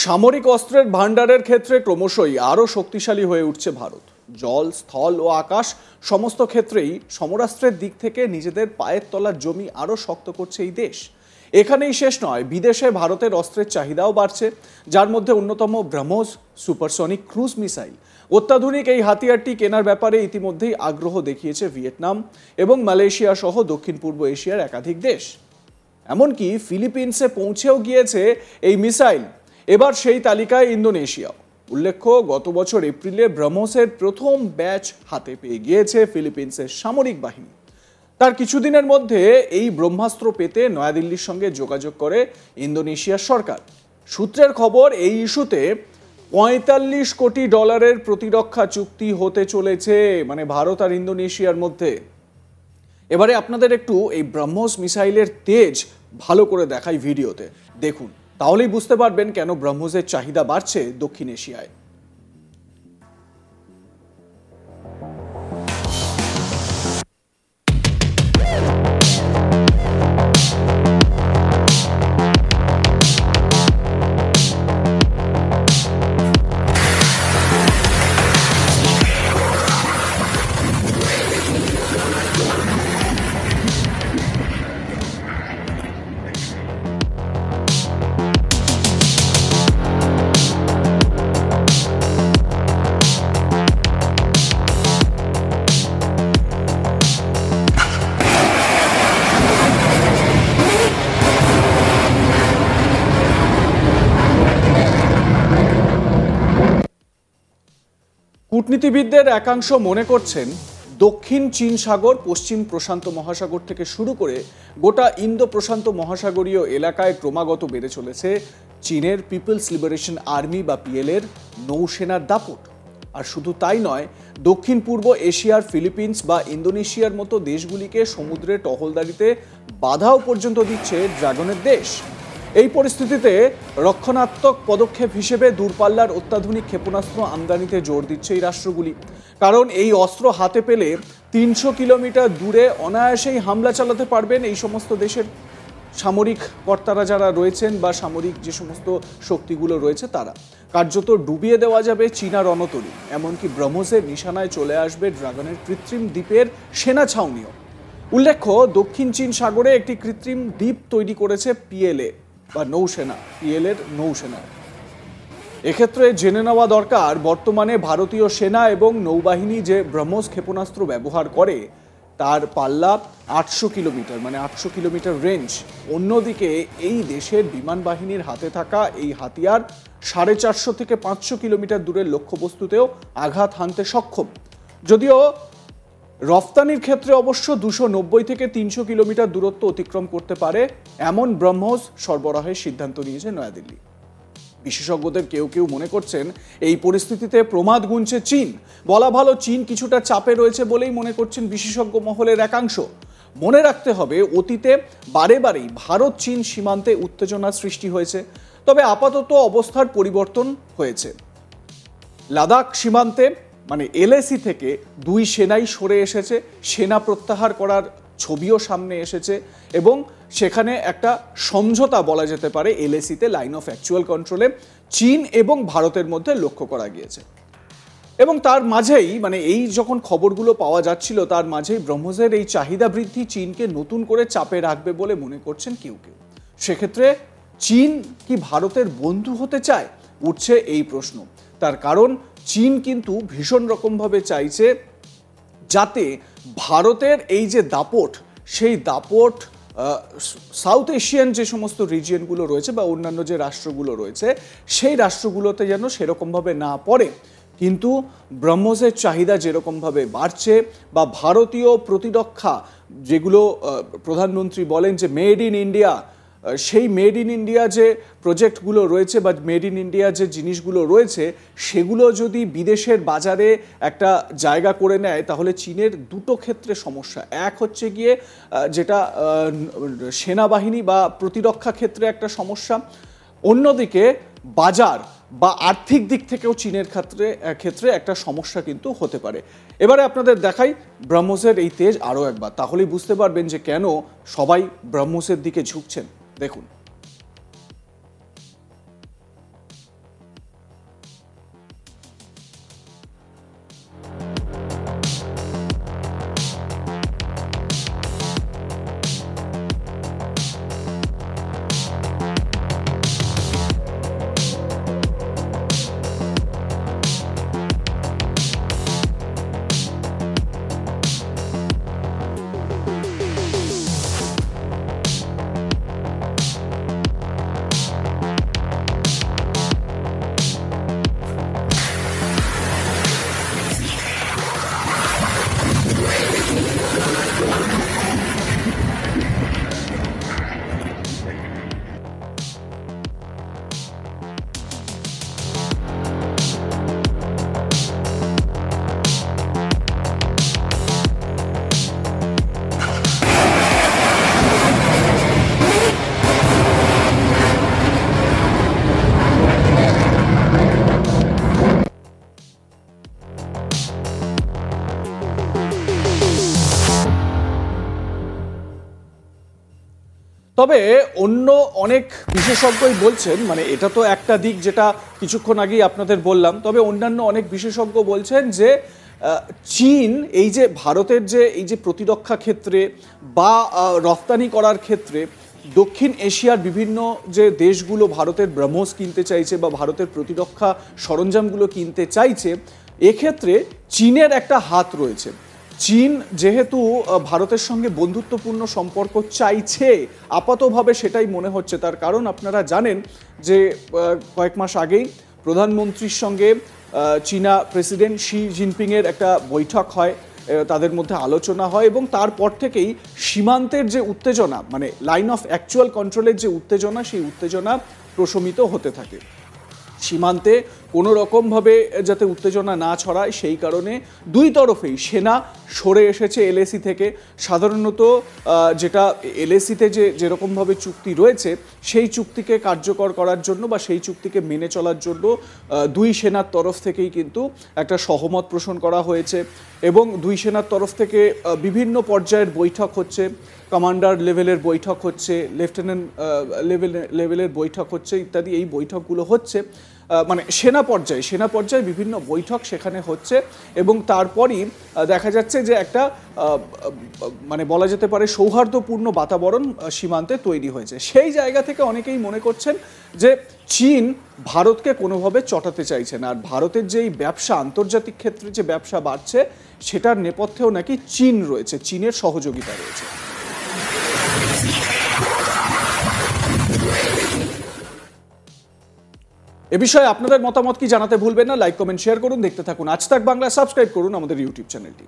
সামরিক অস্ত্রের ভান্ডারের ক্ষেত্রে ক্রমশই আরও শক্তিশালী হয়ে উঠছে ভারত। জল, স্থল ও আকাশ সমস্ত ক্ষেত্রেই সমরাস্ত্রের দিক থেকে নিজেদের পায়ের তলার জমি আরও শক্ত করছে এই দেশ। এখানেই শেষ নয়, বিদেশে ভারতের অস্ত্রের চাহিদাও বাড়ছে, যার মধ্যে অন্যতম ব্রহ্মোস সুপারসনিক ক্রুজ মিসাইল। অত্যাধুনিক এই হাতিয়ারটি কেনার ব্যাপারে ইতিমধ্যেই আগ্রহ দেখিয়েছে ভিয়েতনাম এবং মালয়েশিয়া সহ দক্ষিণ পূর্ব এশিয়ার একাধিক দেশ। এমনকি ফিলিপিন্সে পৌঁছেও গিয়েছে এই মিসাইল। এবার সেই তালিকায় ইন্দোনেশিয়াও। উল্লেখ্য, গত বছর এপ্রিলে ব্রহ্মোসের প্রথম ব্যাচ হাতে পেয়ে গিয়েছে ফিলিপিন্সের সামরিক বাহিনী। তার কিছুদিনের মধ্যে এই ব্রহ্মাস্ত্র পেতে নয়াদিল্লির সঙ্গে যোগাযোগ করে ইন্দোনেশিয়ার সরকার। সূত্রের খবর, এই ইস্যুতে $45 কোটি প্রতিরক্ষা চুক্তি হতে চলেছে, মানে ভারত আর ইন্দোনেশিয়ার মধ্যে। এবারে আপনাদের একটু এই ব্রহ্মোস মিসাইলের তেজ ভালো করে দেখাই ভিডিওতে, দেখুন, তাহলেই বুঝতে পারবেন কেন ব্রহ্মোসের চাহিদা বাড়ছে দক্ষিণ এশিয়ায়। কূটনীতিবিদদের একাংশ মনে করছেন, দক্ষিণ চীন সাগর, পশ্চিম প্রশান্ত মহাসাগর থেকে শুরু করে গোটা ইন্দো প্রশান্ত মহাসাগরীয় এলাকায় ক্রমাগত বেড়ে চলেছে চীনের পিপলস লিবারেশন আর্মি বা পিএলএর নৌসেনার দাপট। আর শুধু তাই নয়, দক্ষিণ পূর্ব এশিয়ার ফিলিপিন্স বা ইন্দোনেশিয়ার মতো দেশগুলিকে সমুদ্রে টহলদারিতে বাধাও পর্যন্ত দিচ্ছে ড্রাগনের দেশ। এই পরিস্থিতিতে রক্ষণাত্মক পদক্ষেপ হিসেবে দূরপাল্লার অত্যাধুনিক ক্ষেপণাস্ত্র আমদানিতে জোর দিচ্ছে এই রাষ্ট্রগুলি। কারণ এই অস্ত্র হাতে পেলে 300 কিলোমিটার দূরে অনায়াসেই হামলা চালাতে পারবেন এই সমস্ত দেশের সামরিক কর্তারা যারা রয়েছেন বা সামরিক যে সমস্ত শক্তিগুলো রয়েছে তারা। কার্যত ডুবিয়ে দেওয়া যাবে চীনা রণতরী। এমনকি ব্রহ্মোসের নিশানায় চলে আসবে ড্রাগনের কৃত্রিম দ্বীপের সেনা ছাউনিও। উল্লেখ্য, দক্ষিণ চীন সাগরে একটি কৃত্রিম দ্বীপ তৈরি করেছে পিএলএ বা নৌসেনা, পিএলএর নৌসেনা। এক্ষেত্রে জেনে নেওয়া দরকার, বর্তমানে ভারতীয় সেনা এবং নৌবাহিনী যে ব্রহ্মোস ক্ষেপণাস্ত্র ব্যবহার করে তার পাল্লা 800 কিলোমিটার, মানে 800 কিলোমিটার রেঞ্জ। অন্যদিকে এই দেশের বিমান বাহিনীর হাতে থাকা এই হাতিয়ার 450 থেকে 500 কিলোমিটার দূরের লক্ষ্যবস্তুতেও আঘাত হানতে সক্ষম। যদিও রফতানির ক্ষেত্রে অবশ্য 290 থেকে 300 কিলোমিটার দূরত্ব অতিক্রম করতে পারে এমন ব্রহ্মোস সরবরাহের সিদ্ধান্ত নিয়েছে নয়াদিল্লি। বিশেষজ্ঞদের কেউ কেউ মনে করছেন, এই পরিস্থিতিতে প্রমাদ গুনছে চীন। বলা ভালো, চীন কিছুটা চাপে রয়েছে বলেই মনে করছেন বিশেষজ্ঞ মহলের একাংশ। মনে রাখতে হবে, অতীতে বারে বারেই ভারত চীন সীমান্তে উত্তেজনার সৃষ্টি হয়েছে, তবে আপাতত অবস্থার পরিবর্তন হয়েছে। লাদাখ সীমান্তে মানে এলএসি থেকে 2 সেনাই সরে এসেছে, সেনা প্রত্যাহার করার ছবিও সামনে এসেছে এবং সেখানে একটা সমঝোতা বলা যেতে পারে এলএসিতে, লাইন অফ অ্যাকচুয়াল কন্ট্রোলে, চীন এবং ভারতের মধ্যে লক্ষ্য করা গিয়েছে। এবং তার মাঝেই, মানে এই যখন খবরগুলো পাওয়া যাচ্ছিল, তার মাঝেই ব্রহ্মোসের এই চাহিদা বৃদ্ধি চীনকে নতুন করে চাপে রাখবে বলে মনে করছেন কেউ কেউ। সেক্ষেত্রে চীন কি ভারতের বন্ধু হতে চায়, উঠছে এই প্রশ্ন। তার কারণ, চীন কিন্তু ভীষণ রকমভাবে চাইছে যাতে ভারতের এই যে দাপট, সেই দাপট সাউথ এশিয়ান যে সমস্ত রিজিয়নগুলো রয়েছে বা অন্যান্য যে রাষ্ট্রগুলো রয়েছে সেই রাষ্ট্রগুলোতে যেন সেরকমভাবে না পড়ে। কিন্তু ব্রহ্মোসের চাহিদা যেরকমভাবে বাড়ছে বা ভারতীয় প্রতিরক্ষা, যেগুলো প্রধানমন্ত্রী বলেন যে মেড ইন ইন্ডিয়া, সেই মেড ইন ইন্ডিয়া যে প্রজেক্টগুলো রয়েছে বা মেড ইন ইন্ডিয়া যে জিনিসগুলো রয়েছে সেগুলো যদি বিদেশের বাজারে একটা জায়গা করে নেয়, তাহলে চীনের দুটো ক্ষেত্রে সমস্যা। এক হচ্ছে গিয়ে যেটা সেনাবাহিনী বা প্রতিরক্ষা ক্ষেত্রে একটা সমস্যা, অন্যদিকে বাজার বা আর্থিক দিক থেকেও চীনের ক্ষেত্রে একটা সমস্যা কিন্তু হতে পারে। এবারে আপনাদের দেখাই ব্রহ্মোসের এই তেজ আরও একবার, তাহলেই বুঝতে পারবেন যে কেন সবাই ব্রহ্মোসের দিকে ঝুঁকছেন। দেখুন। তবে অন্য অনেক বিশেষজ্ঞই বলছেন, মানে এটা তো একটা দিক যেটা কিছুক্ষণ আগেই আপনাদের বললাম, তবে অন্যান্য অনেক বিশেষজ্ঞ বলছেন যে চীন এই যে ভারতের যে এই যে প্রতিরক্ষা ক্ষেত্রে বা রফতানি করার ক্ষেত্রে দক্ষিণ এশিয়ার বিভিন্ন যে দেশগুলো ভারতের ব্রহ্মোস কিনতে চাইছে বা ভারতের প্রতিরক্ষা সরঞ্জামগুলো কিনতে চাইছে, এক্ষেত্রে চীনের একটা হাত রয়েছে। চীন যেহেতু ভারতের সঙ্গে বন্ধুত্বপূর্ণ সম্পর্ক চাইছে, আপাতভাবে সেটাই মনে হচ্ছে। তার কারণ আপনারা জানেন যে কয়েক মাস আগেই প্রধানমন্ত্রীর সঙ্গে চীনা প্রেসিডেন্ট শি জিনপিংয়ের একটা বৈঠক হয়, তাদের মধ্যে আলোচনা হয় এবং তারপর থেকেই সীমান্তের যে উত্তেজনা, মানে লাইন অফ অ্যাকচুয়াল কন্ট্রোলের যে উত্তেজনা, সেই উত্তেজনা প্রশমিত হতে থাকে। সীমান্তে কোনো রকমভাবে যাতে উত্তেজনা না ছড়ায় সেই কারণে দুই তরফেই সেনা সরে এসেছে এলএসি থেকে। সাধারণত যেটা এলএসিতে যেরকমভাবে চুক্তি রয়েছে সেই চুক্তিকে কার্যকর করার জন্য বা সেই চুক্তিকে মেনে চলার জন্য দুই সেনার তরফ থেকেই কিন্তু একটা সহমত পোষণ করা হয়েছে এবং দুই সেনার তরফ থেকে বিভিন্ন পর্যায়ের বৈঠক হচ্ছে, কমান্ডার লেভেলের বৈঠক হচ্ছে, লেফটেন্যান্ট লেভেলের বৈঠক হচ্ছে ইত্যাদি। এই বৈঠকগুলো হচ্ছে মানে সেনা পর্যায়ে বিভিন্ন বৈঠক সেখানে হচ্ছে এবং তারপরই দেখা যাচ্ছে যে একটা মানে বলা যেতে পারে সৌহার্দ্যপূর্ণ বাতাবরণ সীমান্তে তৈরি হয়েছে। সেই জায়গা থেকে অনেকেই মনে করছেন যে চীন ভারতকে কোনোভাবে চটাতে চাইছে না, আর ভারতের যে এই ব্যবসা, আন্তর্জাতিক ক্ষেত্রে যে ব্যবসা বাড়ছে সেটার নেপথ্যেও নাকি চীন রয়েছে, চীনের সহযোগিতা রয়েছে। এ বিষয়ে আপনাদের মতামত কি জানাতে ভুলবেন না। লাইক, কমেন্ট, শেয়ার করুন। দেখতে থাকুন আজ তাক বাংলা, সাবস্ক্রাইব করুন আমাদের ইউটিউব চ্যানেলটি।